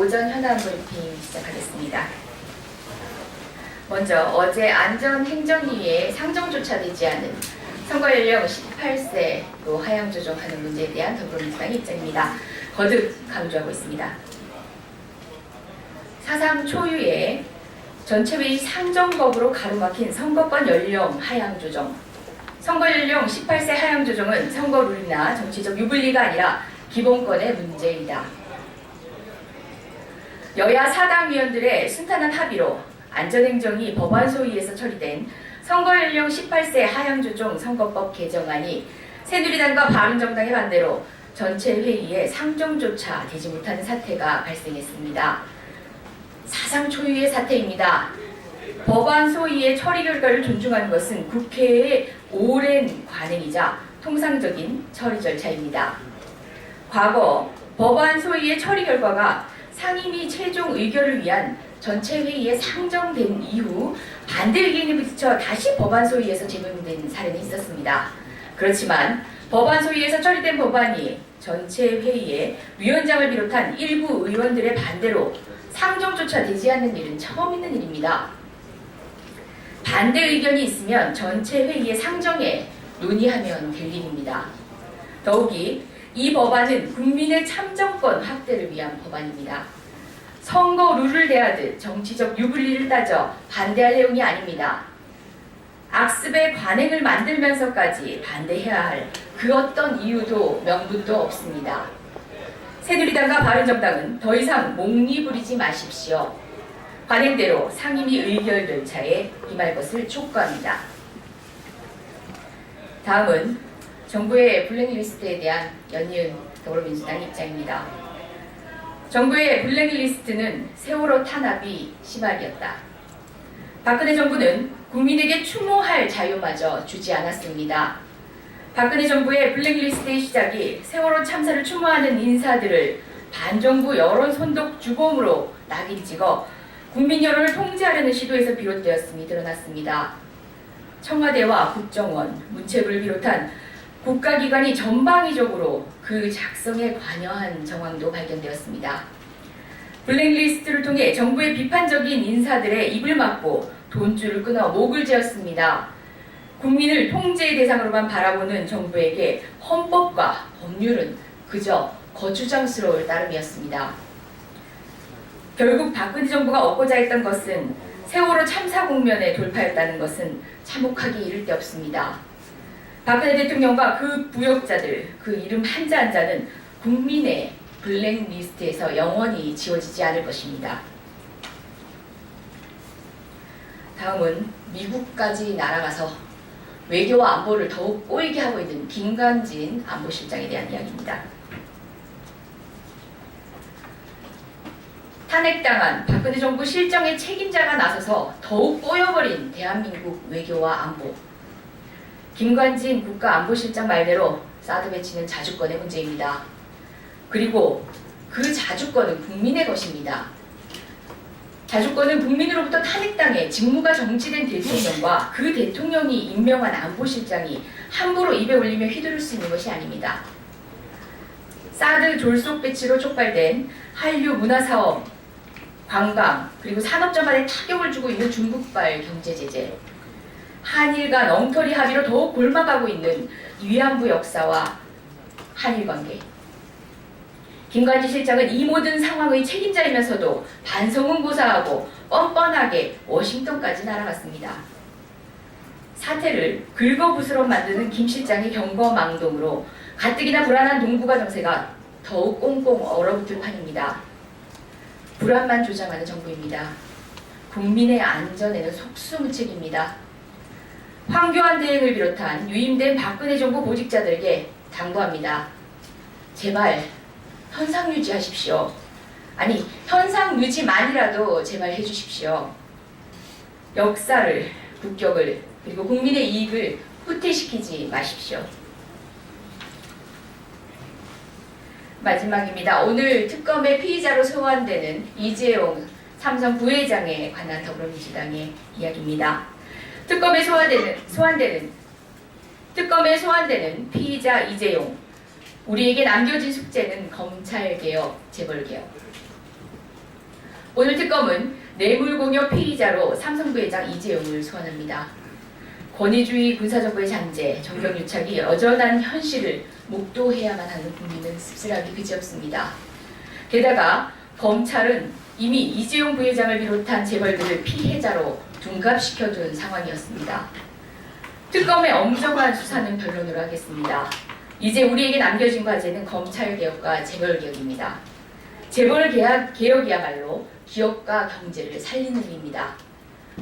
오전 현안 브리핑 시작하겠습니다. 먼저 어제 안전행정위에 상정조차 되지 않은 선거연령 18세로 하향 조정하는 문제에 대한 더불어민주당의 입장입니다. 거듭 강조하고 있습니다. 사상 초유의 전체회의 상정법으로 가로막힌 선거권 연령 하향 조정. 선거연령 18세 하향 조정은 선거 룰이나 정치적 유불리가 아니라 기본권의 문제이다. 여야 사당 위원들의 순탄한 합의로 안전행정위 법안 소위에서 처리된 선거연령 18세 하향 조정 선거법 개정안이 새누리당과 바른정당의 반대로 전체 회의에 상정조차 되지 못하는 사태가 발생했습니다. 사상 초유의 사태입니다. 법안 소위의 처리 결과를 존중하는 것은 국회의 오랜 관행이자 통상적인 처리 절차입니다. 과거 법안 소위의 처리 결과가 상임위 최종 의결을 위한 전체 회의에 상정된 이후 반대 의견이 부딪혀 다시 법안 소위에서 제명된 사례는 있었습니다. 그렇지만 법안 소위에서 처리된 법안이 전체 회의에 위원장을 비롯한 일부 의원들의 반대로 상정조차 되지 않는 일은 처음 있는 일입니다. 반대 의견이 있으면 전체 회의의 상정에 논의하면 될 일입니다. 더욱이 이 법안은 국민의 참정권 확대를 위한 법안입니다. 선거 룰을 대하듯 정치적 유불리를 따져 반대할 내용이 아닙니다. 악습의 관행을 만들면서까지 반대해야 할 그 어떤 이유도 명분도 없습니다. 새누리당과 바른정당은 더 이상 목리 부리지 마십시오. 관행대로 상임위 의결 절차에 임할 것을 촉구합니다. 다음은 정부의 블랙리스트에 대한 연이은 더불어민주당 입장입니다. 정부의 블랙리스트는 세월호 탄압이 시발이었다. 박근혜 정부는 국민에게 추모할 자유마저 주지 않았습니다. 박근혜 정부의 블랙리스트의 시작이 세월호 참사를 추모하는 인사들을 반정부 여론 손독 주범으로 낙인 찍어 국민 여론을 통제하려는 시도에서 비롯되었음이 드러났습니다. 청와대와 국정원, 문체부를 비롯한 국가기관이 전방위적으로 그 작성에 관여한 정황도 발견되었습니다. 블랙리스트를 통해 정부의 비판적인 인사들의 입을 막고 돈줄을 끊어 목을 재었습니다. 국민을 통제의 대상으로만 바라보는 정부에게 헌법과 법률은 그저 거추장스러울 따름이었습니다. 결국 박근혜 정부가 얻고자 했던 것은 세월호 참사 국면에 돌파했다는 것은 참혹하기 이를 데 없습니다. 박근혜 대통령과 그 부역자들, 그 이름 한자 한자는 국민의 블랙리스트에서 영원히 지워지지 않을 것입니다. 다음은 미국까지 날아가서 외교와 안보를 더욱 꼬이게 하고 있는 김관진 안보실장에 대한 이야기입니다. 탄핵당한 박근혜 정부 실정의 책임자가 나서서 더욱 꼬여버린 대한민국 외교와 안보. 김관진 국가안보실장 말대로 사드 배치는 자주권의 문제입니다. 그리고 그 자주권은 국민의 것입니다. 자주권은 국민으로부터 탄핵당해 직무가 정지된 대통령과 그 대통령이 임명한 안보실장이 함부로 입에 올리며 휘두를 수 있는 것이 아닙니다. 사드 졸속 배치로 촉발된 한류 문화사업, 관광, 그리고 산업 전반에 타격을 주고 있는 중국발 경제제재, 한일 간 엉터리 합의로 더욱 골마가고 있는 위안부 역사와 한일 관계. 김관진 실장은 이 모든 상황의 책임자이면서도 반성은 고사하고 뻔뻔하게 워싱턴까지 날아갔습니다. 사태를 긁어부스럼 만드는 김 실장의 경거망동으로 가뜩이나 불안한 동북아 정세가 더욱 꽁꽁 얼어붙을 판입니다. 불안만 조장하는 정부입니다. 국민의 안전에는 속수무책입니다. 황교안 대행을 비롯한 유임된 박근혜 정부 보직자들에게 당부합니다. 제발 현상 유지하십시오. 아니, 현상 유지만이라도 제발 해주십시오. 역사를, 국격을, 그리고 국민의 이익을 후퇴시키지 마십시오. 마지막입니다. 오늘 특검의 피의자로 소환되는 이재용 삼성 부회장에 관한 더불어민주당의 이야기입니다. 특검에 소환되는 피의자 이재용. 우리에게 남겨진 숙제는 검찰개혁, 재벌개혁. 오늘 특검은 뇌물공여 피의자로 삼성 부회장 이재용을 소환합니다. 권위주의 군사정부의 잔재, 정경유착이 여전한 현실을 목도해야만 하는 국민은 씁쓸하기 그지없습니다. 게다가 검찰은 이미 이재용 부회장을 비롯한 재벌들을 피해자로 둔갑시켜둔 상황이었습니다. 특검의 엄정한 수사는 변론으로 하겠습니다. 이제 우리에게 남겨진 과제는 검찰개혁과 재벌개혁입니다. 재벌개혁이야말로 기업과 경제를 살리는 일입니다.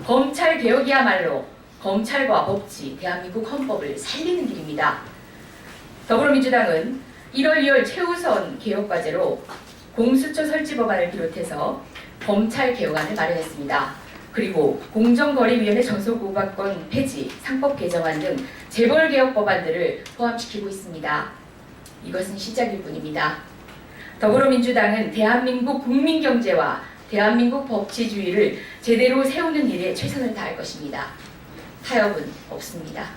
검찰개혁이야말로 검찰과 법치, 대한민국 헌법을 살리는 길입니다. 더불어민주당은 1월 2월 최우선 개혁과제로 공수처 설치 법안을 비롯해서 검찰 개혁안을 마련했습니다. 그리고 공정거래위원회 전속고발권 폐지, 상법 개정안 등 재벌개혁 법안들을 포함시키고 있습니다. 이것은 시작일 뿐입니다. 더불어민주당은 대한민국 국민경제와 대한민국 법치주의를 제대로 세우는 일에 최선을 다할 것입니다. 타협은 없습니다.